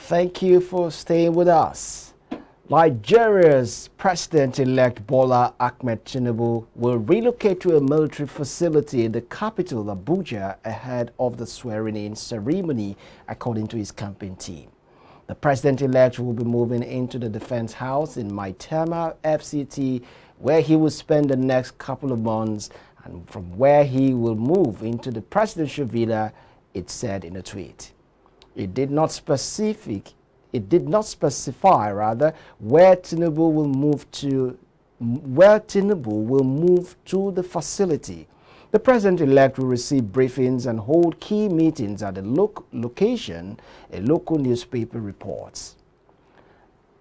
Thank you for staying with us. Nigeria's President-elect Bola Tinubu will relocate to a military facility in the capital, Abuja, ahead of the swearing-in ceremony, according to his campaign team. The President-elect will be moving into the Defense House in Maitama, FCT, where he will spend the next couple of months, and from where he will move into the presidential villa, it said in a tweet. It did not specify where Tinubu will move to the facility. The president-elect will receive briefings and hold key meetings at the location, a local newspaper reports.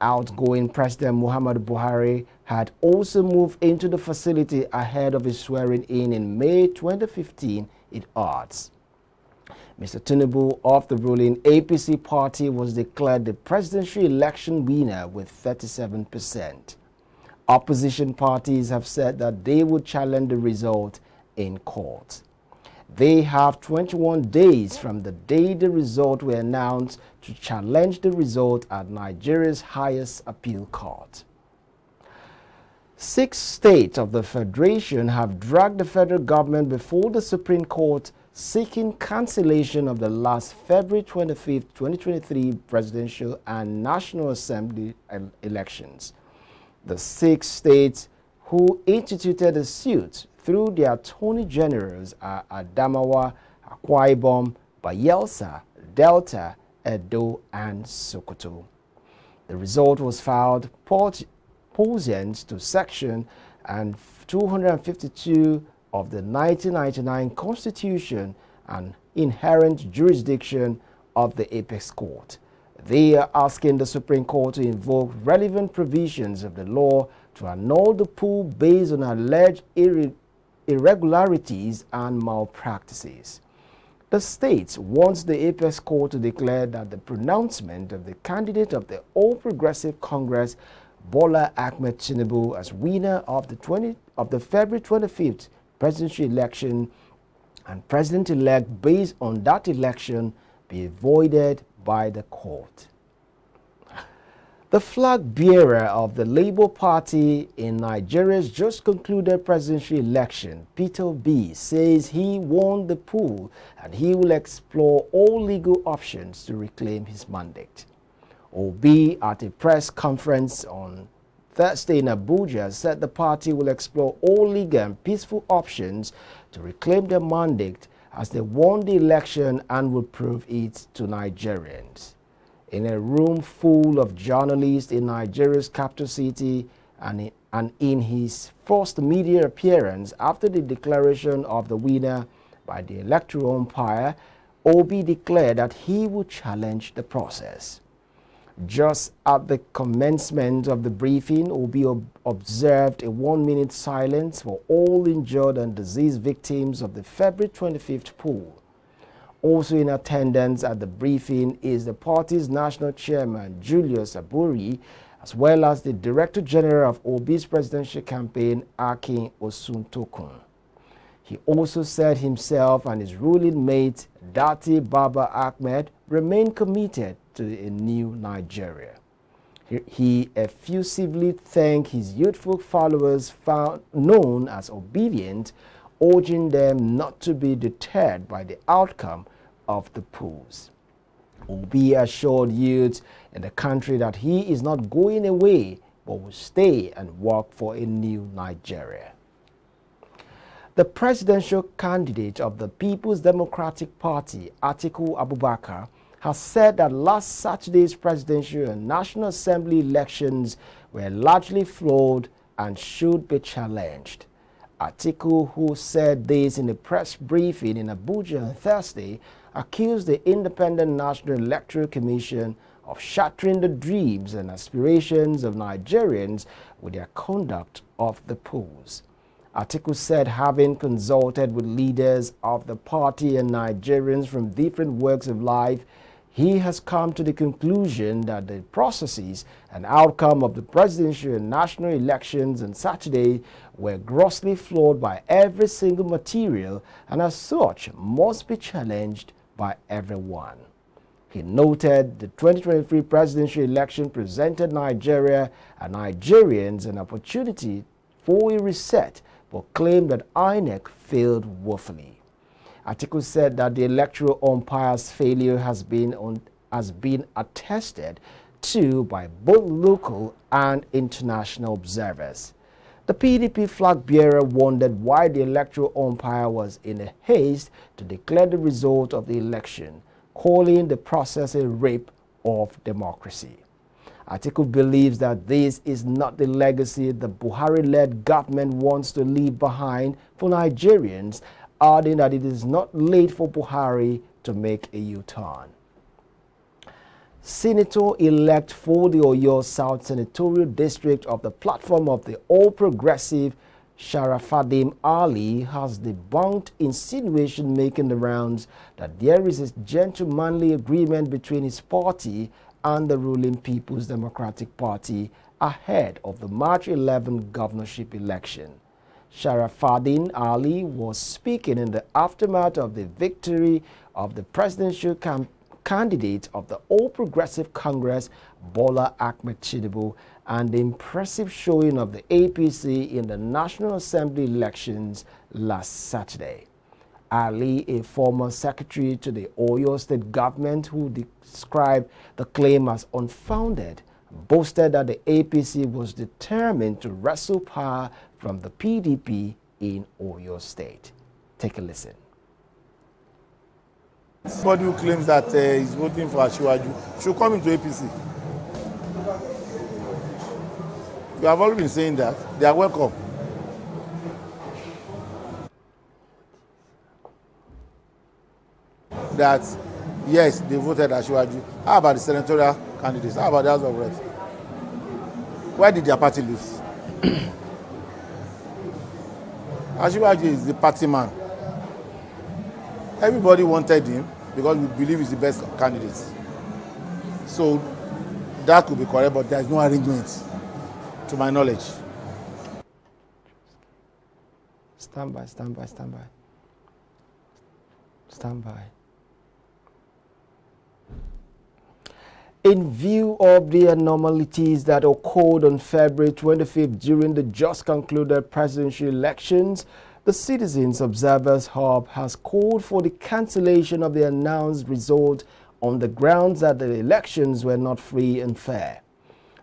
Outgoing President Muhammadu Buhari had also moved into the facility ahead of his swearing-in in May 2015, it adds. Mr. Tinubu of the ruling APC party was declared the presidential election winner with 37%. Opposition parties have said that they would challenge the result in court. They have 21 days from the day the result were announced to challenge the result at Nigeria's highest appeal court. 6 states of the Federation have dragged the federal government before the Supreme Court seeking cancellation of the last February 25, 2023 presidential and National Assembly elections. The 6 states who instituted the suit through their attorney generals are Adamawa, Akwa Ibom, Bayelsa, Delta, Edo, and Sokoto. The result was filed pursuant to Section 252 of the 1999 Constitution and inherent jurisdiction of the Apex Court. They are asking the Supreme Court to invoke relevant provisions of the law to annul the pool based on alleged irregularities and malpractices. The states wants the Apex Court to declare that the pronouncement of the candidate of the All Progressive Congress, Bola Tinubu, as winner of the February 25th presidential election and president-elect based on that election be voided by the court. The flag bearer of the Labour Party in Nigeria's just concluded presidential election, Peter Obi, says he won the poll and he will explore all legal options to reclaim his mandate. Obi, at a press conference on Thursday in Abuja, said the party will explore all legal and peaceful options to reclaim their mandate as they won the election and will prove it to Nigerians. In a room full of journalists in Nigeria's capital city and in his first media appearance after the declaration of the winner by the electoral umpire, Obi declared that he would challenge the process. Just at the commencement of the briefing, Obi observed a 1-minute silence for all injured and deceased victims of the February 25th poll. Also in attendance at the briefing is the party's national chairman, Julius Aburi, as well as the Director General of Obi's presidential campaign, Akin Osuntokun. He also said himself and his ruling mate, Dati Baba Ahmed, remain committed to a new Nigeria. He effusively thanked his youthful followers known as obedient, urging them not to be deterred by the outcome of the polls. Obi assured youths in the country that he is not going away but will stay and work for a new Nigeria. The presidential candidate of the People's Democratic Party, Atiku Abubakar, has said that last Saturday's presidential and National Assembly elections were largely flawed and should be challenged. Atiku, who said this in a press briefing in Abuja on Thursday, accused the Independent National Electoral Commission of shattering the dreams and aspirations of Nigerians with their conduct of the polls. Atiku said, having consulted with leaders of the party and Nigerians from different walks of life, he has come to the conclusion that the processes and outcome of the presidential and national elections on Saturday were grossly flawed by every single material and as such must be challenged by everyone. He noted the 2023 presidential election presented Nigeria and Nigerians an opportunity for a reset, but claimed that INEC failed woefully. Atiku said that the electoral umpire's failure has been attested to by both local and international observers. The PDP flag bearer wondered why the electoral umpire was in a haste to declare the result of the election, calling the process a rape of democracy. Atiku believes that this is not the legacy the Buhari-led government wants to leave behind for Nigerians, adding that it is not late for Buhari to make a U-turn. Senator-elect for the Oyo South Senatorial District of the platform of the All-Progressive Sharafadim Ali has debunked insinuation making the rounds that there is a gentlemanly agreement between his party and the ruling People's Democratic Party ahead of the March 11 governorship election. Sharafadim Ali was speaking in the aftermath of the victory of the presidential candidate of the All Progressive Congress, Bola Tinubu, and the impressive showing of the APC in the National Assembly elections last Saturday. Ali, a former secretary to the Oyo State government who described the claim as unfounded, boasted that the APC was determined to wrestle power from the PDP in Oyo State. Take a listen. Somebody who claims that he's voting for Asiwaju should come into APC. You have already been saying that. They are welcome. That, yes, they voted Asiwaju. How about the senatorial candidates? How about the House of Reps? Why did their party lose? Asiwaju is the party man. Everybody wanted him because we believe he's the best candidate. So that could be correct, but there is no arrangement, to my knowledge. Stand by, stand by, stand by. Stand by. In view of the anomalies that occurred on February 25th during the just concluded presidential elections, the Citizens Observers Hub has called for the cancellation of the announced result on the grounds that the elections were not free and fair.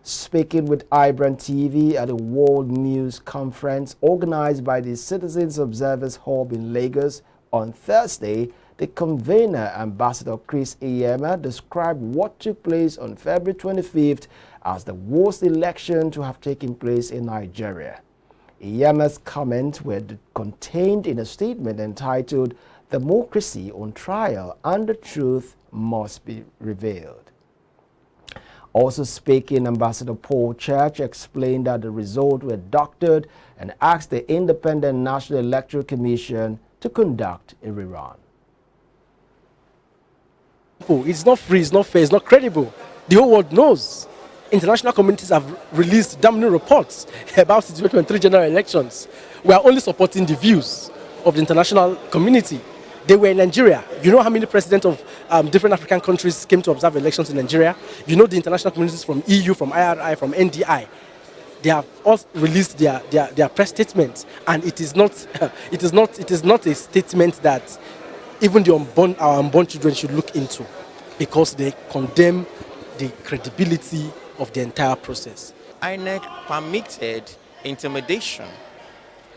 Speaking with IBrandTV at a World News Conference organized by the Citizens Observers Hub in Lagos on Thursday, the convener, Ambassador Chris Iyema, described what took place on February 25th as the worst election to have taken place in Nigeria. Iyema's comments were contained in a statement entitled "Democracy on Trial and the Truth Must be Revealed." Also speaking, Ambassador Paul Church explained that the results were doctored and asked the Independent National Electoral Commission to conduct a rerun. It's not free, it's not fair, it's not credible. The whole world knows. International communities have released damning reports about the 2023 general elections. We are only supporting the views of the international community. They were in Nigeria. You know how many presidents of different African countries came to observe elections in Nigeria? You know the international communities from EU, from IRI, from NDI. They have all released their press statements, and it is not a statement that even our unborn children should look into, because they condemn the credibility of the entire process. INEC permitted intimidation.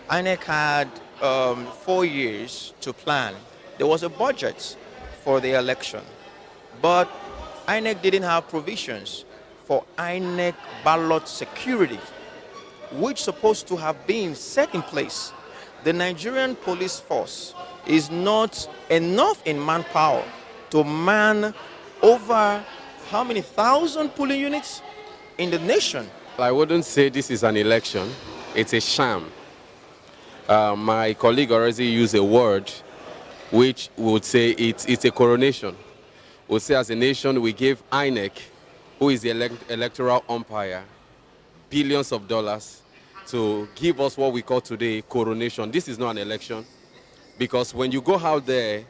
INEC had 4 years to plan. There was a budget for the election, but INEC didn't have provisions for INEC ballot security, which is supposed to have been set in place. The Nigerian police force is not enough in manpower to man over how many thousand polling units in the nation. I wouldn't say this is an election, it's a sham. My colleague already used a word which would say it's a coronation. We'll say as a nation we gave INEC, who is the electoral umpire, billions of dollars to give us what we call today coronation. This is not an election, because when you go out there,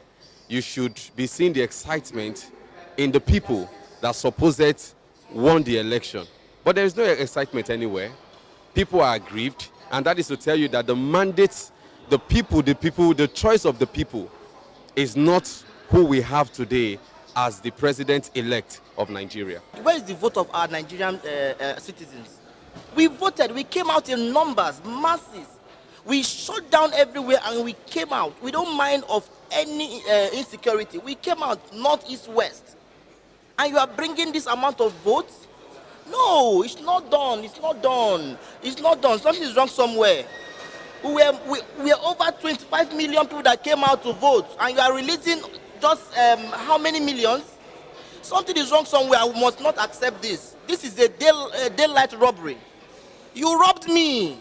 you should be seeing the excitement in the people that supposed won the election. But there is no excitement anywhere. People are aggrieved, and that is to tell you that the mandate, the choice of the people is not who we have today as the president-elect of Nigeria. Where is the vote of our Nigerian citizens? We voted, we came out in numbers, masses. We shut down everywhere and we came out. We don't mind of any insecurity. We came out north, east, west. And you are bringing this amount of votes? No, it's not done. It's not done. It's not done. Something is wrong somewhere. We are over 25 million people that came out to vote, and you are releasing just how many millions? Something is wrong somewhere. I must not accept this. This is a daylight robbery. You robbed me.